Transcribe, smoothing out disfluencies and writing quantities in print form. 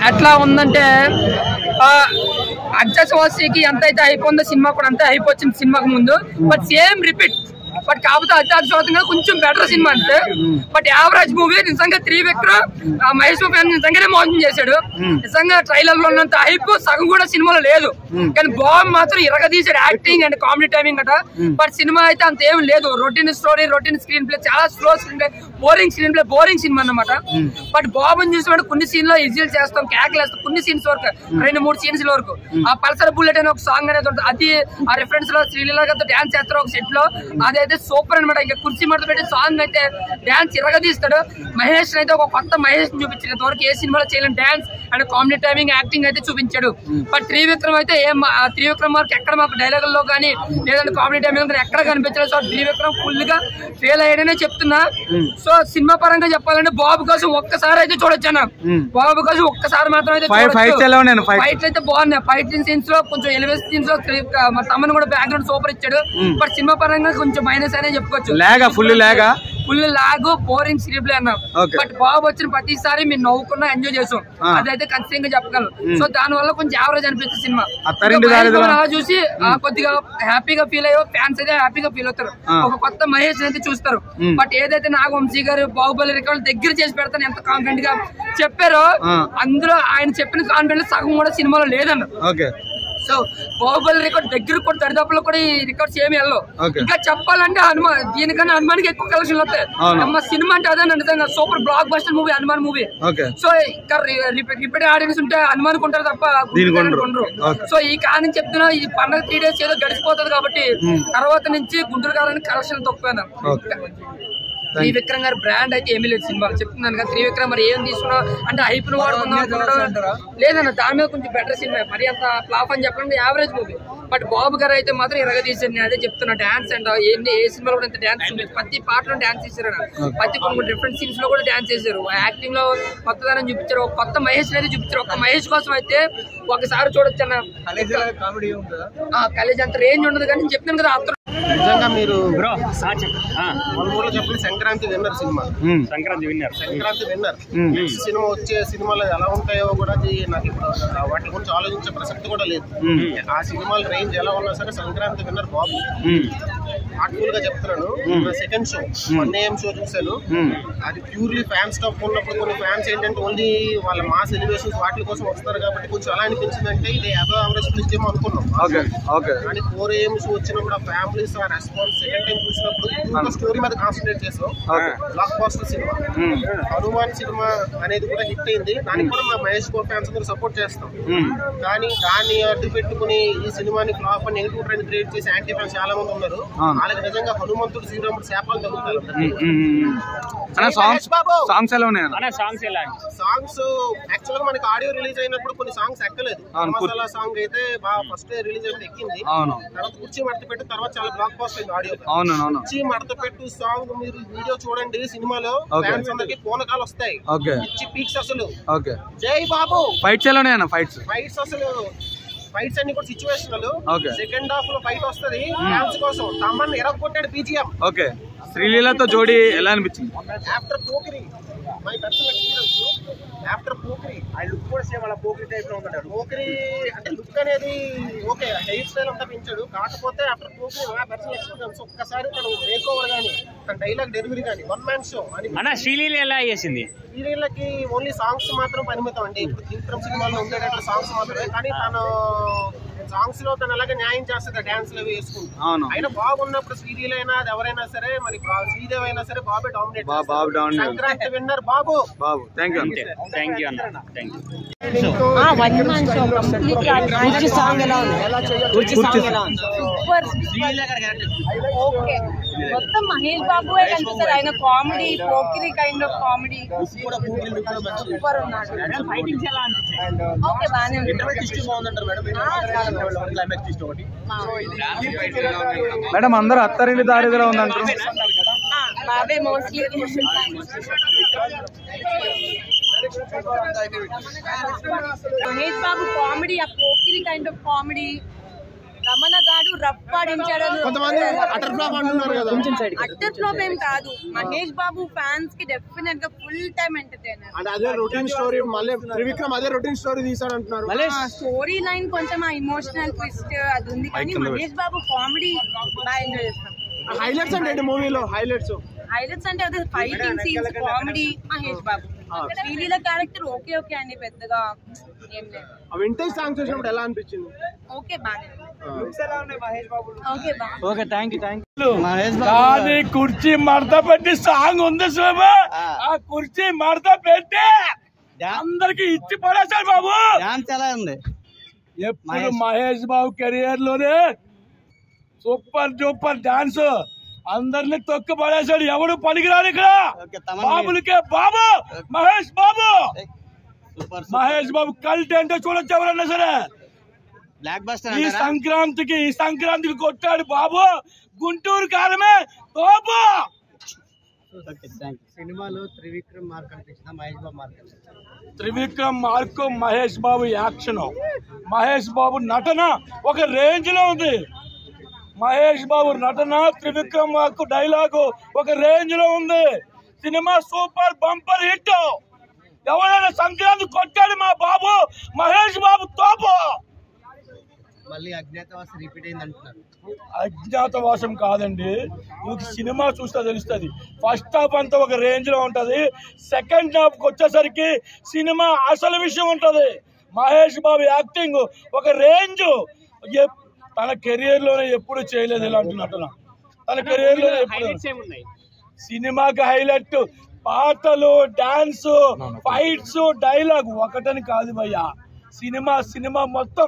ఎట్లా ఉందంటే అజ్జస్వాసికి ఎంత అయితే అయిపోయిందో సినిమా కూడా అంతే అయిపోయింది సినిమాకి ముందు. But same repeat. బట్ కాకపోతే అత్యాధుతంగా కొంచెం బెటర్ సినిమా అంతే. But average movie. నిజంగా త్రివిక్రమ్ మహేష్ బాబు నిజంగానే మోసం చేశాడు. నిజంగా ట్రైలర్ లో ఉన్నంత హైప్ సగం కూడా సినిమాలో లేదు. కానీ బాబు మాత్రం ఇరగదీశాడు యాక్టింగ్ అండ్ కామెడీ టైమింగ్ అట. బట్ సినిమా అయితే అంత ఏం లేదు. Routine story, routine screenplay, చాలా slow screenplay, boring screen play, boring cinema అన్నమాట. బట్ బాబుని చూసినప్పుడు కొన్ని సీన్ లో ఇజిల్ చేస్తాం, కేకలేస్తాం. కొన్ని సీన్స్ వరకు 2-3 సీన్స్ వరకు ఆ పల్సర్ బుల్లెట్ అనే ఒక సాంగ్ అనేది ఉంటుంది. అది ఆ రిఫరెన్స్ లో శ్రీలీలతో డాన్స్ చేస్తారు ఒక సెట్ లో. అదైతే సూపర్ అనమాట. ఇంకా కుర్చీ మడత పెట్టి సాంగ్ అయితే డాన్స్ ఇరగదీస్తాడు. మహేష్ అయితే ఒక కొత్త మహేష్ చూపించాడు. ఇంతవరకు ఏ సినిమాలో చేయలేని dance and comedy timing, acting అయితే చూపించాడు. బట్ త్రివిక్రమ్ అయితే త్రివిక్రమ్ వారికి ఎక్కడ మాకు డైలాగుల్లో కానీ లేదంటే కామెడీ టైమింగ్ ఎక్కడ కనిపించలేదు. సో త్రివిక్రమ్ ఫుల్ గా ఫెయిల్ అయ్యాడనే చెప్తున్నా. సో సినిమా పరంగా చెప్పాలంటే బాబు కోసం ఒక్కసారి అయితే చూడొచ్చు అన్న. బాబు కోసం ఒక్కసారి మాత్రం అయితే ఫైట్లు అయితే బాగున్నాయి. ఫైట్ సీన్స్ లో కొంచెం ఎలివేషన్ సీన్స్ లో తమను కూడా బ్యాక్గ్రౌండ్ సూపర్ ఇచ్చాడు. బట్ సినిమా పరంగా కొంచెం మైనస్ అనే చెప్పుకోవచ్చు. Full lag, boring screen play అన్నా. బట్ బాబు వచ్చిన ప్రతిసారి మీరు నవ్వుకున్నా ఎంజాయ్ చేసాం. అదైతే ఖచ్చితంగా చెప్పగలను. సో దాని వల్ల కొంచెం యావరేజ్ అనిపిస్తుంది సినిమా. అలా చూసి కొద్దిగా హ్యాపీగా ఫీల్ అయ్యో ఫ్యాన్స్ అయితే హ్యాపీగా ఫీల్ అవుతారు. ఒక కొత్త మహేష్ అయితే చూస్తారు. బట్ ఏదైతే నాగవంశీ గారు బాహుబలి రికార్డు దగ్గర చేసి పెడతాను ఎంత కాన్ఫిడెంట్ గా చెప్పారో అందులో ఆయన చెప్పిన కాన్ఫిడెన్స్ సగం కూడా సినిమాలో లేదన్న. సో బాహుబలి రికార్డ్ దగ్గర కూడా దరిదాపులో కూడా ఈ రికార్డ్స్ ఏమి వెళ్ళవు. ఇంకా చెప్పాలంటే హనుమాన్, దీనికన్నా హనుమాన్కి ఎక్కువ కలెక్షన్లు వస్తాయి. అమ్మ సినిమా అంటే అదే నిజంగా super block buster movie Hanuman movie. So ఇంకా రిపీట్ ఆడియన్స్ ఉంటే హనుమాన్ కొంటారు తప్ప కొండరు. సో ఈ కారణం చెప్తున్నా, ఈ పండుగ 3 days ఏదో గడిచిపోతుంది కాబట్టి తర్వాత నుంచి గుంటూరు కాలని కలెక్షన్ తక్కువ. త్రివిక్రమ్ గారి బ్రాండ్ అయితే ఏమీ లేదు సినిమాలో చెప్తున్నాను కదా. త్రివిక్రమ్ మరి ఏం తీసుకున్నా అంటే హైప్ వాడుకుందాం లేదన్న. దాని మీద కొంచెం బెటర్ సినిమా. మరి అంత ఫ్లాప్ అని చెప్పండి, యావరేజ్ మూవీ. బట్ బాబు గారు అయితే మాత్రం ఇరగదీశారు. నేను అదే చెప్తున్నా. డాన్స్ అండ్ ఏ సినిమాలో కూడా ఇంత డాన్స్ ఉంది. ప్రతి పాటలో డాన్స్ చేశారు. ప్రతి కొన్ని డిఫరెంట్ సీన్స్ లో కూడా డాన్స్ చేశారు. యాక్టింగ్ లో కొత్తదనం చూపించారు. ఒక కొత్త మహేష్ అయితే చూపించారు. ఒక మహేష్ కోసం అయితే ఒకసారి చూడొచ్చు అన్న. కాలేజ్ అంత రేంజ్ ఉండదు కానీ నేను చెప్తాను కదా. నిజంగా మీరు చెప్పండి. Sankranti winner cinema. Sankranti winner cinema వచ్చే సినిమాలు ఎలా ఉంటాయో కూడా నాకు ఇప్పుడు వాటి గురించి ఆలోచించే ప్రసక్తి కూడా లేదు. ఆ సినిమాల రేంజ్ ఎలా ఉన్నా సరే సంక్రాంతి విన్నర్ బాబు. హార్ట్ఫుల్ గా చెప్తున్నాను. సెకండ్ షో 1 AM షో చూశాను. అది ప్యూర్లీ ఫ్యాన్స్ టాప్ ఉన్నప్పుడు కొన్ని ఫ్యాన్స్ ఏంటంటే ఓన్లీ వాళ్ళ మాస్ ఎలివేషన్స్ వాటి కోసం వస్తారు కాబట్టి కొంచెం ఎలా అనిపించిందంటే ఇది అబవ్ యావరేజ్ ఫిల్మ్ ఏమో అనుకున్నాం. కానీ 4 AM షో వచ్చినప్పుడు ఆ ఫ్యామిలీస్ ఆ రెస్పాన్స్ సెకండ్ టైం చూసినప్పుడు స్టోరీ మీద కాన్సన్ట్రేట్ చేసాం. Blockbuster cinema Hanuman cinema అనేది కూడా హిట్ అయింది. దానికి కూడా మా మహేష్ బాబు ఫ్యాన్స్ అందరూ సపోర్ట్ చేస్తాం. కానీ దాన్ని అడ్డు పెట్టుకుని ఈ సినిమాని ఫ్లాప్ అని నెగిటివ్ ట్రెండ్ క్రియేట్ చేసి యాంటీ ఫ్యాన్స్ చాలా మంది ఉన్నారు. వాళ్ళకి నిజంగా హనుమంతుడు శ్రీరాముడు శాపాలు తగ్గుతారు. సాంగ్స్ యాక్చువల్ గా మనకి ఆడియో రిలీజ్ అయినప్పుడు కొన్ని సాంగ్స్ ఎక్కలేదు. మసాలా సాంగ్ అయితే బాగా ఫస్ట్ డే రిలీజ్ అయితే ఎక్కింది. తర్వాత కుర్చీ మడత పెట్టి తర్వాత చాలా బ్లాక్ బాస్టర్ అయింది ఆడియో. కుర్చీ మడత పెట్టు సాంగ్ మీరు వీడియో చూడండి. సినిమాలో ఫ్యాన్స్ అందరికి పూనకాలు వస్తాయి. పీక్స్ అసలు జై బాబు ఫైట్స్ అసలు ఫైట్స్ అన్ని కూడా సిచ్యువేషనల్. సెకండ్ హాఫ్ లో ఫైట్ వస్తుంది ఫ్యాన్స్ కోసం. తమ్మన్ ఎరగొట్టాడు బీజిఎం. శ్రీలీలతో జోడీ ఎలా అనిపించింది? After Pokiri my personal experience. After Pokiri ఆ లుక్ కూడా సేమ్ అలా పోకిరి టైప్ లో ఉంటాడు. పోకిరి అంటే లుక్ అనేది ఓకే, హెయిర్ స్టైల్ అంతా పెంచాడు. కాకపోతే ఆఫ్టర్ పోకిరి నా పర్సనల్ ఎక్స్పీరియన్స్ ఒక్కసారి తను మేక్ ఓవర్ గానీ తన డైలాగ్ డెలివరీ కానీ 1 man షో అని. శ్రీలీల ఎలా చేసింది? శ్రీలీలకి ఓన్లీ సాంగ్స్ మాత్రం పరిమితం అండి. ఇప్పుడు త్రివిక్రమ్ సినిమాలో ఉండేటట్టు సాంగ్స్ మాత్రమే. కానీ తను సాంగ్స్ లో తను అలాగే న్యాయం చేస్తుంది. డాన్స్ అవి వేసుకుంటాను. అయినా బాగున్నప్పుడు శ్రీలీల అయినా అది ఎవరైనా సరే, మరి శ్రీదేవి అయినా సరే బాబే dominate. Sankranti winner Babu. Thank you అన్న. Thank you. మొత్తం మహేష్ బాబు కనిపిస్తారు. ఆయన comedy, Pokiri kind of comedy super ఉన్నాడు. ఓకే బాగానే ఉంది. మేడం అందరూ అత్తారింటి దారిలో ఉందంటారు. బాబే మోస్ట్లీ మహేష్ బాబు కామెడీ, ఆ Pokiri kind of comedy. Ramana గారు ఆడించాడు, రఫ్ ఆడించాడు. కొంతమంది అటర్ ఫ్లాప్ అంటున్నారు కదా. అటర్ ఫ్లాప్ ఏం కాదు. మహేష్ బాబు ఫ్యాన్స్ కి డెఫినెట్ గా ఫుల్ టైం ఎంటర్టైనర్. అంటే అదే రొటీన్ స్టోరీ, మళ్ళీ త్రివిక్రమ్ అదే రొటీన్ స్టోరీ తీసాడు అంటున్నారు. స్టోరీ లైన్ కొంచెం ఇమోషనల్ ట్విస్ట్ అది ఉంది, కానీ మహేష్ బాబు కామెడీ బాగా ఎంజాయ్ చేస్తాం. హైలైట్స్ అంటే మూవీలో హైలైట్స్ అంటే అదే fighting scenes, comedy. Mahesh Babu Sreeleela character okay అండి, పెద్దగా ఏం లేదు. వింటేజ్ సాంగ్స్ చూసినప్పుడు ఎలా అనిపించింది? ఓకే బాగా. ఓకే బా. Okay, thank you. కానీ కుర్చీ మడత పెట్టి సాంగ్ ఉంది శోభ, ఆ కుర్చీ మడత పెట్టి అందరికి ఇచ్చి పడేశారు బాబు. ఎలా ఉంది? ఎప్పుడు మహేష్ బాబు కెరియర్ లోనే సూపర్ డాన్స్, అందరిని తొక్కు పడేశాడు. ఎవడు పనికిరాడు ఇక్కడ. బాబులకే బాబు మహేష్ బాబు. మహేష్ బాబు కల్ట్ అంటే చూడొచ్చు ఎవరన్నా సరే. ఈ సంక్రాంతికి కొట్టాడు బాబు. గుంటూరు కాలమే బాబు. సినిమాలో త్రివిక్రమ్ మార్క్ అనిపించిందా, మహేష్ బాబు మార్క్ అనిపించిందా? త్రివిక్రమ్ మార్కు, మహేష్ బాబు యాక్షన్, మహేష్ బాబు నటన ఒక రేంజ్ లో ఉంది. మహేష్ బాబు నటన, త్రివిక్రమ్ మార్కు డైలాగు ఒక రేంజ్ లో ఉంది. Cinema super bumper hit. ఎవరైనా సంక్రాంతి కొట్టాడు మా బాబు మహేష్ బాబు తోపు. మళ్ళీ అజ్ఞాతవాసం రిపీట్ అయింది అంటున్నారు. అజ్ఞాతవాసం కాదండి, మీకు సినిమా చూస్తే తెలుస్తుంది. ఫస్ట్ హాఫ్ అంతా ఒక రేంజ్ లో ఉంటది, సెకండ్ హాఫ్ కి వచ్చేసరికి సినిమా అసలు విషయం ఉంటది. మహేష్ బాబు యాక్టింగ్ ఒక రేంజ్. తన కెరియర్ లోనే ఎప్పుడు చేయలేదు ఇలాంటి నటన. తన కెరియర్ లోనే సినిమాకి హైలైట్ పాటలు, డాన్స్, ఫైట్స్, డైలాగ్ ఒకటని కాదు భయ్యా. సినిమా మొత్తం